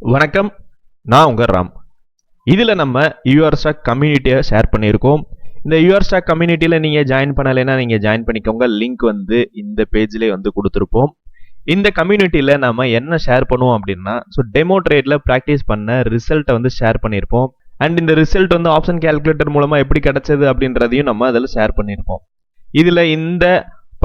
வணக்கம், நான் உங்க ராம். இதில் நம்ம யூஆர்ஸ்டாக் கம்யூனிட்டியை ஷேர் பண்ணியிருக்கோம். இந்த யூஆர்ஸ்டாக் கம்யூனிட்டியில் நீங்கள் ஜாயின் பண்ணலைன்னா நீங்கள் ஜாயின் பண்ணிக்கோங்க. லிங்க் வந்து இந்த பேஜ்லேயே வந்து கொடுத்துருப்போம். இந்த கம்யூனிட்டியில் நம்ம என்ன ஷேர் பண்ணுவோம் அப்படின்னா, டெமோ ட்ரேடில் ப்ராக்டிஸ் பண்ண ரிசல்ட்டை வந்து ஷேர் பண்ணியிருப்போம். அண்ட் இந்த ரிசல்ட் வந்து ஆப்ஷன் கால்குலேட்டர் மூலமாக எப்படி கிடைச்சது அப்படின்றதையும் நம்ம அதில் ஷேர் பண்ணியிருப்போம். இதில் இந்த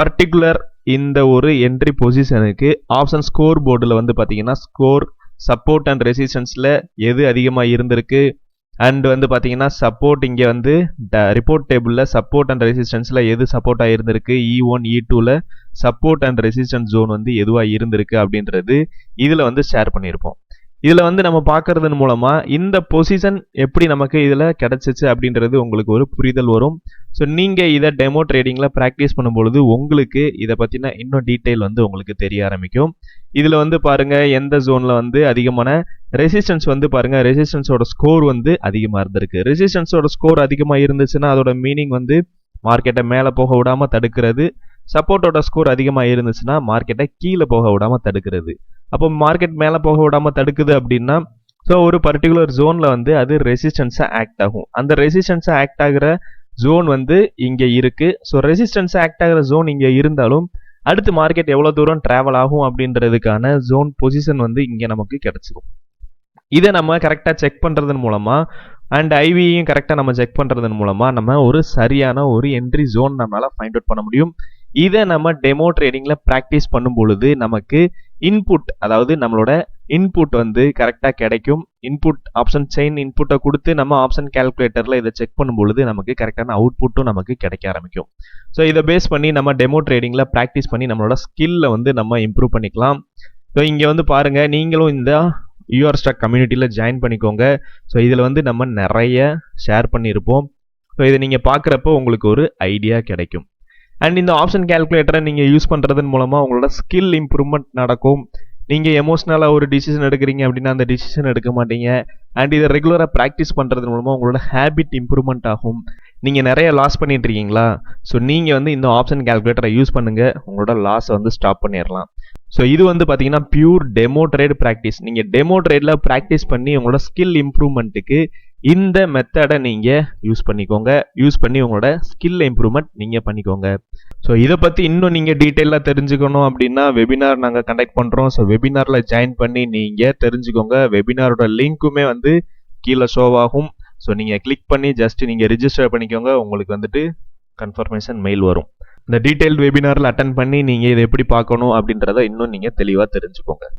பர்டிகுலர் இந்த ஒரு என்ட்ரி பொசிஷனுக்கு ஆப்ஷன் ஸ்கோர் போர்டில் வந்து பார்த்தீங்கன்னா ஸ்கோர் சப்போர்ட் அண்ட் ரெசிஸ்டன்ஸில் எது அதிகமாக இருந்திருக்கு அண்ட் வந்து பார்த்தீங்கன்னா சப்போர்ட் இங்கே வந்து ரிப்போர்ட் டேபிளில் சப்போர்ட் அண்ட் ரெசிஸ்டன்ஸில் எது சப்போர்ட்டாக இருந்திருக்கு, E1 E2ல சப்போர்ட் அண்ட் ரெசிஸ்டன்ஸ் ஜோன் வந்து எதுவாக இருந்திருக்கு அப்படின்றது இதில் வந்து ஷேர் பண்ணியிருப்போம். இதில் வந்து நம்ம பார்க்கறதன் மூலமாக இந்த பொசிஷன் எப்படி நமக்கு இதில் கிடச்சிச்சு அப்படின்றது உங்களுக்கு ஒரு புரிதல் வரும். ஸோ நீங்கள் இதை டெமோ ட்ரேடிங்கில் ப்ராக்டிஸ் பண்ணும்பொழுது உங்களுக்கு இதை பற்றின இன்னும் டீட்டெயில் வந்து உங்களுக்கு தெரிய ஆரம்பிக்கும். இதில் வந்து பாருங்கள் எந்த ஜோனில் வந்து அதிகமான ரெசிஸ்டன்ஸ் வந்து பாருங்கள் ரெசிஸ்டன்ஸோட ஸ்கோர் வந்து அதிகமாக இருந்திருக்கு. ரெசிஸ்டன்ஸோட ஸ்கோர் அதிகமாக இருந்துச்சுன்னா அதோட மீனிங் வந்து மார்க்கெட்டை மேலே போக விடாமல் தடுக்கிறது. சப்போர்ட்டோட ஸ்கோர் அதிகமாக இருந்துச்சுன்னா மார்க்கெட்டை கீழே போக விடாமல் தடுக்கிறது. அப்போ மார்க்கெட் மேலே போக விடாமல் தடுக்குது அப்படின்னா ஒரு பர்டிகுலர் ஜோனில் வந்து அது ரெசிஸ்டன்ஸாக ஆக்ட் ஆகும். அந்த ரெசிஸ்டன்ஸாக ஆக்ட் ஆகிற ஜோன் வந்து இங்கே இருக்குது. ரெசிஸ்டன்ஸாக ஆக்ட் ஆகிற ஜோன் இங்கே இருந்தாலும் அடுத்து மார்க்கெட் எவ்வளோ தூரம் ட்ராவல் ஆகும் அப்படின்றதுக்கான ஜோன் பொசிஷன் வந்து இங்கே நமக்கு கிடைச்சிரும். இதை நம்ம கரெக்டாக செக் பண்ணுறதன் மூலமாக அண்ட் ஐவியையும் கரெக்டாக நம்ம செக் பண்ணுறதன் மூலமாக நம்ம ஒரு சரியான ஒரு என்ட்ரி ஜோன் நம்மளால் ஃபைண்ட் அவுட் பண்ண முடியும். இதை நம்ம டெமோ ட்ரேடிங்கில் ப்ராக்டிஸ் பண்ணும் பொழுது நமக்கு இன்புட், அதாவது நம்மளோட இன்புட் வந்து கரெக்டாக கிடைக்கும். இன்புட் ஆப்ஷன் செயின் இன்புட்டை கொடுத்து நம்ம ஆப்ஷன் கால்குலேட்டரில் இதை செக் பண்ணும் பொழுது நமக்கு கரெக்டான அவுட்புட்டும் நமக்கு கிடைக்க ஆரம்பிக்கும். இதை பேஸ் பண்ணி நம்ம டெமோ ட்ரேடிங்கில் ப்ராக்டிஸ் பண்ணி நம்மளோட ஸ்கில்லை வந்து நம்ம இம்ப்ரூவ் பண்ணிக்கலாம். இங்கே வந்து பாருங்கள், நீங்களும் இந்த யூஆர்ஸ்டாக் கம்யூனிட்டியில் ஜாயின் பண்ணிக்கோங்க. இதில் வந்து நம்ம நிறைய ஷேர் பண்ணியிருப்போம். இதை நீங்கள் பார்க்குறப்போ உங்களுக்கு ஒரு ஐடியா கிடைக்கும். அண்ட் இந்த ஆப்ஷன் கால்குலேட்டரை நீங்கள் யூஸ் பண்ணுறதன் மூலமாக உங்களோட ஸ்கில் இம்ப்ரூவ்மெண்ட் நடக்கும். நீங்கள் எமோஷ்னலாக ஒரு டிசிஷன் எடுக்கிறீங்க அப்படின்னா அந்த டிசிஷன் எடுக்க மாட்டீங்க. அண்ட் இதை ரெகுலராக ப்ராக்டிஸ் பண்ணுறது மூலமாக உங்களோட ஹேபிட் இம்ப்ரூவ்மெண்ட் ஆகும். நீங்கள் நிறைய லாஸ் பண்ணிட்டு இருக்கீங்களா? நீங்கள் வந்து இந்த ஆப்ஷன் கால்குலேட்டரை யூஸ் பண்ணுங்கள், உங்களோட லாஸை வந்து ஸ்டாப் பண்ணிடலாம். இது வந்து பார்த்தீங்கன்னா பியூர் டெமோ ட்ரேட் ப்ராக்டிஸ். நீங்கள் டெமோ ட்ரேடில் ப்ராக்டிஸ் பண்ணி உங்களோட ஸ்கில் இம்ப்ரூவ்மெண்ட்டுக்கு இந்த மெத்தடை நீங்கள் யூஸ் பண்ணிக்கோங்க. யூஸ் பண்ணி உங்களோட ஸ்கில் இம்ப்ரூவ்மெண்ட் நீங்கள் பண்ணிக்கோங்க. இதை பற்றி இன்னும் நீங்கள் டீட்டெயிலாக தெரிஞ்சுக்கணும் அப்படின்னா வெபினார் நாங்கள் கண்டக்ட் பண்ணுறோம். வெபினாரில் ஜாயின் பண்ணி நீங்கள் தெரிஞ்சுக்கோங்க. வெபினாரோட லிங்க்குமே வந்து கீழே ஷோவாகும். நீங்கள் கிளிக் பண்ணி ஜஸ்ட் நீங்கள் ரிஜிஸ்டர் பண்ணிக்கோங்க. உங்களுக்கு வந்துட்டு கன்ஃபர்மேஷன் மெயில் வரும். இந்த டீட்டெயில் வெபினாரில் அட்டன் பண்ணி நீங்கள் இதை எப்படி பார்க்கணும் அப்படின்றத இன்னும் நீங்கள் தெளிவாக தெரிஞ்சுக்கோங்க.